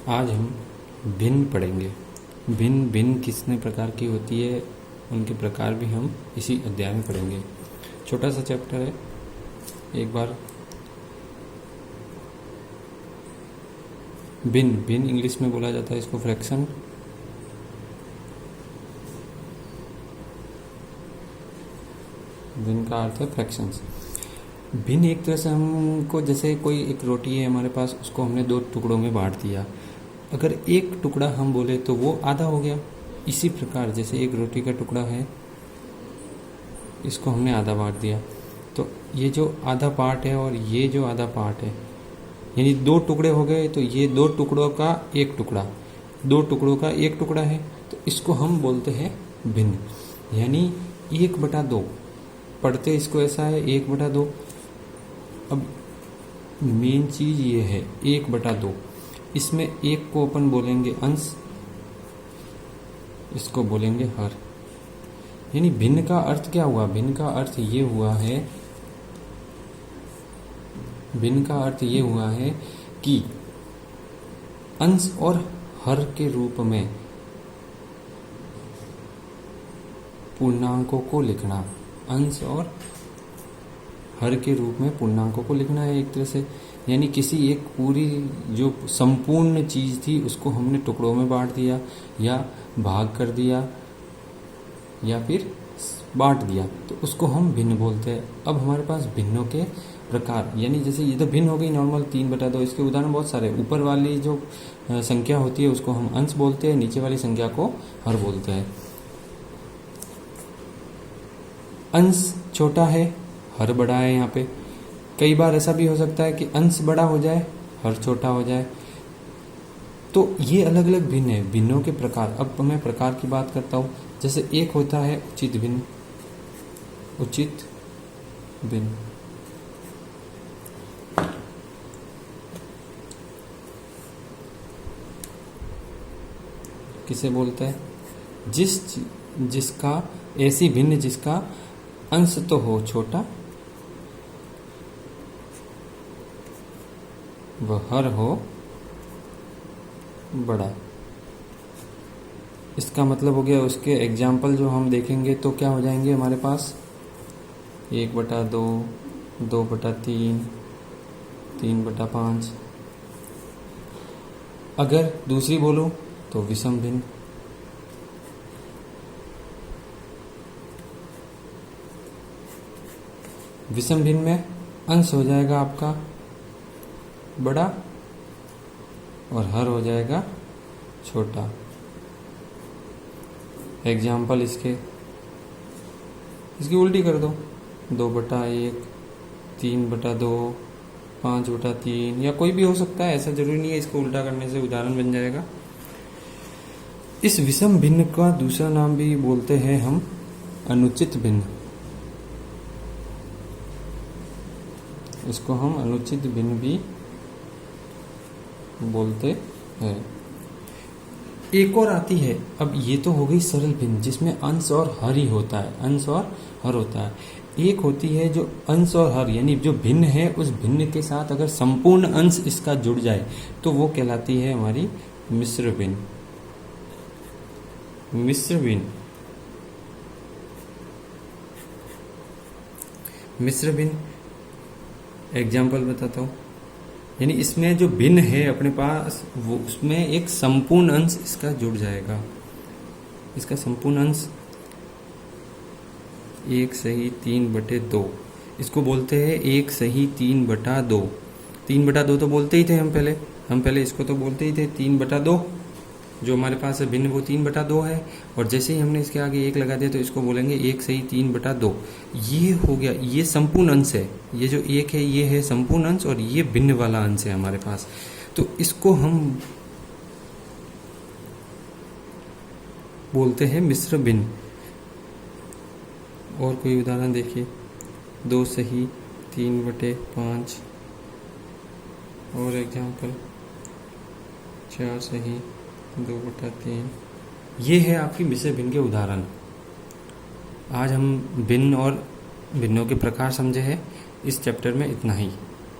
आज हम भिन्न पढ़ेंगे। भिन्न भिन्न कितने प्रकार की होती है, उनके प्रकार भी हम इसी अध्याय में पढ़ेंगे। छोटा सा चैप्टर है। एक बार भिन्न भिन्न इंग्लिश में बोला जाता है इसको फ्रैक्शन। भिन्न का अर्थ है फ्रैक्शंस। भिन्न एक तरह से हमको, जैसे कोई एक रोटी है हमारे पास, उसको हमने 2 टुकड़ों में बांट दिया। अगर एक टुकड़ा हम बोले तो वो आधा हो गया। इसी प्रकार जैसे एक रोटी का टुकड़ा है, इसको हमने आधा बांट दिया, तो ये जो आधा पार्ट है और ये जो आधा पार्ट है, यानी 2 टुकड़े हो गए। तो ये 2 टुकड़ों का एक टुकड़ा, 2 टुकड़ों का एक टुकड़ा है, तो इसको हम बोलते हैं भिन्न। यानी 1/2 पढ़ते इसको ऐसा है, 1/2। अब मेन चीज ये है 1/2। इसमें एक को अपन बोलेंगे अंश, इसको बोलेंगे हर। यानी भिन्न का अर्थ क्या हुआ? भिन्न का अर्थ ये हुआ है, भिन्न का अर्थ ये हुआ है कि अंश और हर के रूप में पूर्णांकों को लिखना। अंश और हर के रूप में पूर्णांकों को लिखना है एक तरह से। यानी किसी एक पूरी जो संपूर्ण चीज थी उसको हमने टुकड़ों में बांट दिया, या भाग कर दिया, या फिर बांट दिया, तो उसको हम भिन्न बोलते हैं। अब हमारे पास भिन्नों के प्रकार, यानी जैसे ये तो भिन्न हो गई नॉर्मल 3/2। इसके उदाहरण बहुत सारे। ऊपर वाली जो संख्या होती है उसको हम अंश बोलते हैं, नीचे वाली संख्या को हर बोलते हैं। अंश छोटा है, हर बड़ा है। यहाँ पे कई बार ऐसा भी हो सकता है कि अंश बड़ा हो जाए, हर छोटा हो जाए। तो ये अलग अलग भिन्न है, भिन्नों के प्रकार। अब मैं प्रकार की बात करता हूँ। जैसे एक होता है उचित भिन्न। उचित भिन्न किसे बोलते हैं? जिसका ऐसी भिन्न जिसका अंश तो हो छोटा, वह हर हो बड़ा। इसका मतलब हो गया, उसके एग्जाम्पल जो हम देखेंगे तो क्या हो जाएंगे हमारे पास? 1/2, 2/3, 3/5। अगर दूसरी बोलूं तो विषम भिन्न। विषम भिन्न में अंश हो जाएगा आपका बड़ा और हर हो जाएगा छोटा। एग्जाम्पल इसकी उल्टी कर दो, 2/1, 3/2, 5/3, या कोई भी हो सकता है, ऐसा जरूरी नहीं है इसको उल्टा करने से उदाहरण बन जाएगा। इस विषम भिन्न का दूसरा नाम भी बोलते हैं हम अनुचित भिन्न। इसको हम अनुचित भिन्न भी बोलते हैं। एक और आती है, अब ये तो हो गई सरल भिन्न जिसमें अंश और हर ही होता है, अंश और हर होता है। एक होती है जो अंश और हर, यानी जो भिन्न है उस भिन्न के साथ अगर संपूर्ण अंश इसका जुड़ जाए तो वो कहलाती है हमारी मिश्र भिन्न। मिश्र भिन्न, मिश्र भिन्न एग्जाम्पल बताता हूँ। यानी इसमें जो भिन्न है अपने पास, वो उसमें एक संपूर्ण अंश इसका जुड़ जाएगा। इसका संपूर्ण अंश 1/3/2, इसको बोलते हैं 1/3/2। 3/2 तो बोलते ही थे हम पहले इसको तो बोलते ही थे 3/2। जो हमारे पास है भिन्न वो 3/2 है, और जैसे ही हमने इसके आगे 1 लगा दिया तो इसको बोलेंगे 1/3/2। ये हो गया, ये संपूर्ण अंश है। ये जो 1 है ये है संपूर्ण अंश, और ये भिन्न वाला अंश है हमारे पास। तो इसको हम बोलते हैं मिश्र भिन्न। और कोई उदाहरण देखिए, 2/3/5, और एग्जाम्पल 4/2/3। ये है आपकी मिश्र भिन्न के उदाहरण। आज हम भिन्न और भिन्नों के प्रकार समझे हैं। इस चैप्टर में इतना ही।